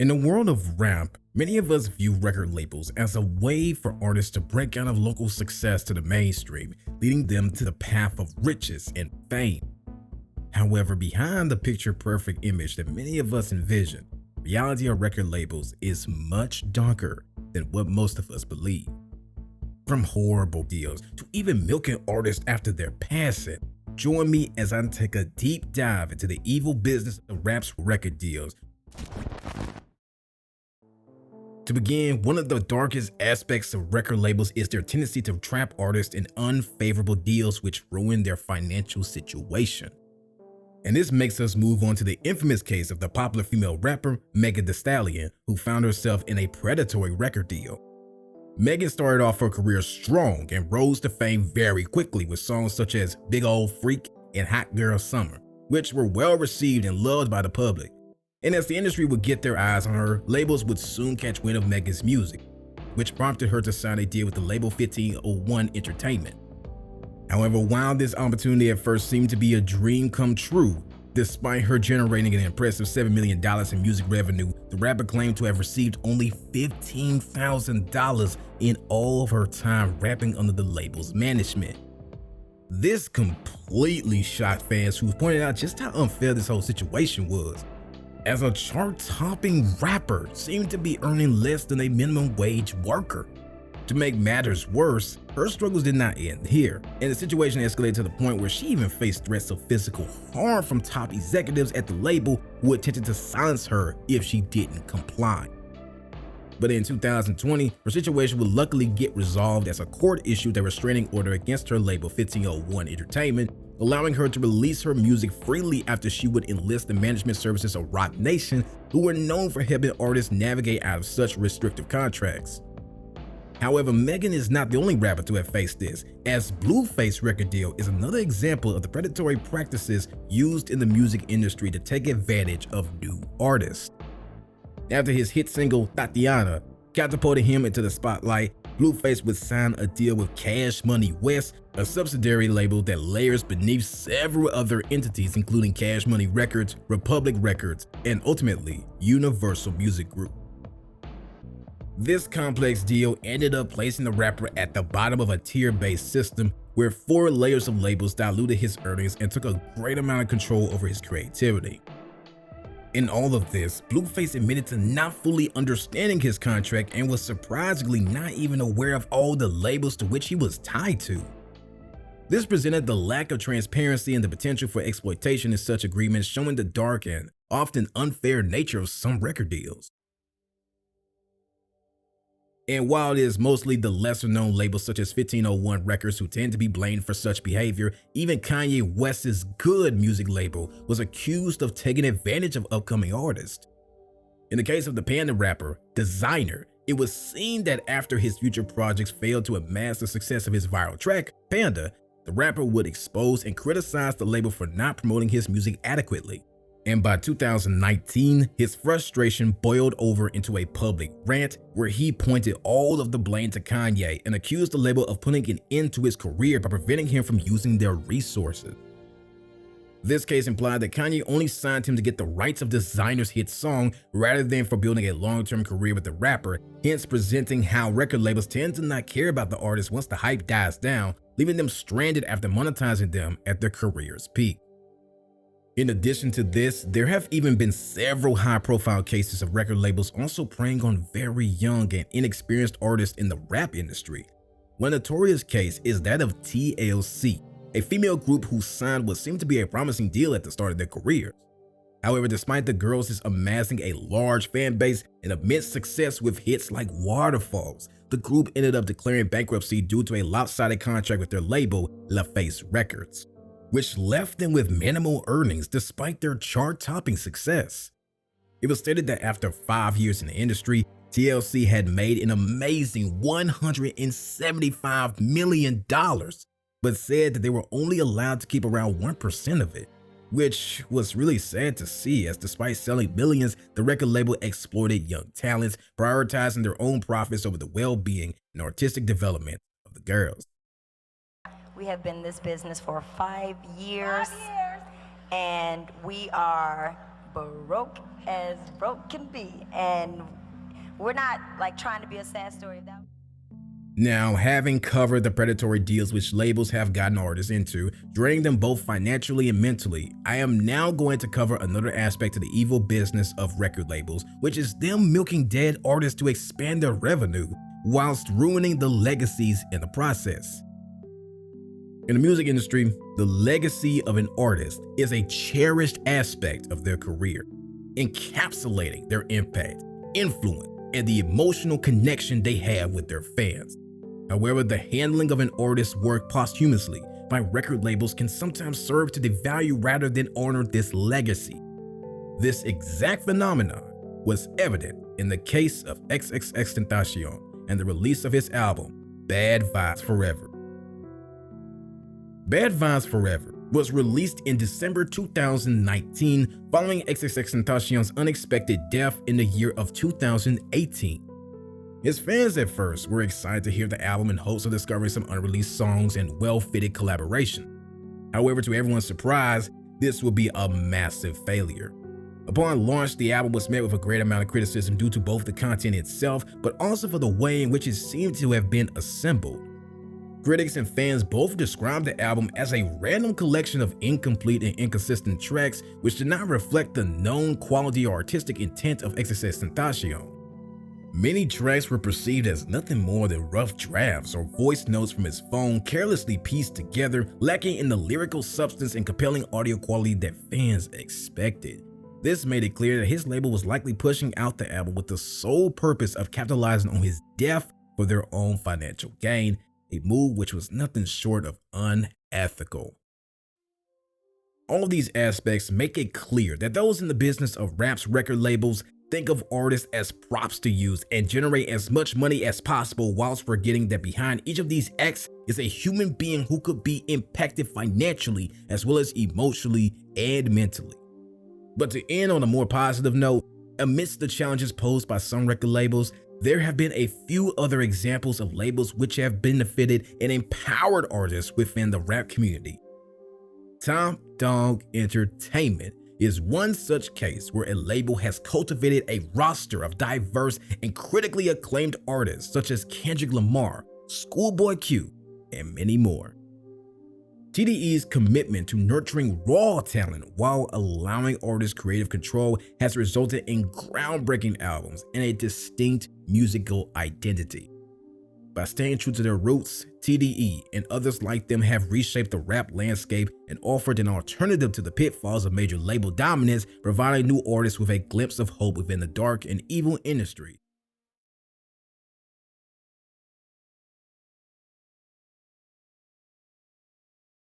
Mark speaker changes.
Speaker 1: In the world of rap, many of us view record labels as a way for artists to break out of local success to the mainstream, leading them to the path of riches and fame. However, behind the picture-perfect image that many of us envision, reality of record labels is much darker than what most of us believe. From horrible deals to even milking artists after their passing, join me as I take a deep dive into the evil business of rap's record deals. To begin, one of the darkest aspects of record labels is their tendency to trap artists in unfavorable deals which ruin their financial situation. And this makes us move on to the infamous case of the popular female rapper Megan Thee Stallion, who found herself in a predatory record deal. Megan started off her career strong and rose to fame very quickly with songs such as Big Ol' Freak and Hot Girl Summer, which were well received and loved by the public. And as the industry would get their eyes on her, labels would soon catch wind of Megan's music, which prompted her to sign a deal with the label 1501 Entertainment. However, while this opportunity at first seemed to be a dream come true, despite her generating an impressive $7 million in music revenue, the rapper claimed to have received only $15,000 in all of her time rapping under the label's management. This completely shocked fans who pointed out just how unfair this whole situation was, as a chart-topping rapper seemed to be earning less than a minimum wage worker. To make matters worse, her struggles did not end here, and the situation escalated to the point where she even faced threats of physical harm from top executives at the label who attempted to silence her if she didn't comply. But in 2020, her situation would luckily get resolved as a court issued a restraining order against her label 1501 Entertainment, allowing her to release her music freely after she would enlist the management services of Roc Nation, who were known for helping artists navigate out of such restrictive contracts. However, Megan is not the only rapper to have faced this, as Blueface record deal is another example of the predatory practices used in the music industry to take advantage of new artists. After his hit single Tatiana catapulted him into the spotlight, Blueface would sign a deal with Cash Money West, a subsidiary label that layers beneath several other entities including Cash Money Records, Republic Records, and ultimately Universal Music Group. This complex deal ended up placing the rapper at the bottom of a tier-based system where 4 layers of labels diluted his earnings and took a great amount of control over his creativity. In all of this, Blueface admitted to not fully understanding his contract and was surprisingly not even aware of all the labels to which he was tied to. This presented the lack of transparency and the potential for exploitation in such agreements, showing the dark and often unfair nature of some record deals. And while it is mostly the lesser-known labels such as 1501 Records who tend to be blamed for such behavior, even Kanye West's Good music label was accused of taking advantage of upcoming artists. In the case of the Panda rapper, Designer, it was seen that after his future projects failed to amass the success of his viral track, Panda, the rapper would expose and criticize the label for not promoting his music adequately. And by 2019, his frustration boiled over into a public rant where he pointed all of the blame to Kanye and accused the label of putting an end to his career by preventing him from using their resources. This case implied that Kanye only signed him to get the rights of Designer's hit song rather than for building a long-term career with the rapper, hence presenting how record labels tend to not care about the artist once the hype dies down, leaving them stranded after monetizing them at their career's peak. In addition to this, there have even been several high-profile cases of record labels also preying on very young and inexperienced artists in the rap industry. One notorious case is that of TLC, a female group who signed what seemed to be a promising deal at the start of their careers. However, despite the girls amassing a large fan base and immense success with hits like Waterfalls, the group ended up declaring bankruptcy due to a lopsided contract with their label, LaFace Records, which left them with minimal earnings despite their chart-topping success. It was stated that after 5 years in the industry, TLC had made an amazing $175 million, but said that they were only allowed to keep around 1% of it, which was really sad to see, as despite selling millions, the record label exploited young talents, prioritizing their own profits over the well-being and artistic development of the girls.
Speaker 2: We have been in this business for 5 years, and we are broke as broke can be. And we're not like trying to be a sad story of that.
Speaker 1: Now, having covered the predatory deals which labels have gotten artists into, draining them both financially and mentally, I am now going to cover another aspect of the evil business of record labels, which is them milking dead artists to expand their revenue, whilst ruining the legacies in the process. In the music industry, the legacy of an artist is a cherished aspect of their career, encapsulating their impact, influence, and the emotional connection they have with their fans. However, the handling of an artist's work posthumously by record labels can sometimes serve to devalue rather than honor this legacy. This exact phenomenon was evident in the case of XXXTentacion and the release of his album, Bad Vibes Forever. Bad Vibes Forever was released in December 2019 following XXXTentacion's unexpected death in the year of 2018. His fans at first were excited to hear the album in hopes of discovering some unreleased songs and well-fitted collaboration. However, to everyone's surprise, this would be a massive failure. Upon launch, the album was met with a great amount of criticism due to both the content itself, but also for the way in which it seemed to have been assembled. Critics and fans both described the album as a random collection of incomplete and inconsistent tracks which did not reflect the known quality or artistic intent of XXXTentacion. Many tracks were perceived as nothing more than rough drafts or voice notes from his phone carelessly pieced together, lacking in the lyrical substance and compelling audio quality that fans expected. This made it clear that his label was likely pushing out the album with the sole purpose of capitalizing on his death for their own financial gain, a move which was nothing short of unethical. All of these aspects make it clear that those in the business of rap's record labels think of artists as props to use and generate as much money as possible, whilst forgetting that behind each of these acts is a human being who could be impacted financially as well as emotionally and mentally. But to end on a more positive note, amidst the challenges posed by some record labels, there have been a few other examples of labels which have benefited and empowered artists within the rap community. Top Dog Entertainment is one such case where a label has cultivated a roster of diverse and critically acclaimed artists such as Kendrick Lamar, Schoolboy Q, and many more. TDE's commitment to nurturing raw talent while allowing artists creative control has resulted in groundbreaking albums and a distinct musical identity. By staying true to their roots, TDE and others like them have reshaped the rap landscape and offered an alternative to the pitfalls of major label dominance, providing new artists with a glimpse of hope within the dark and evil industry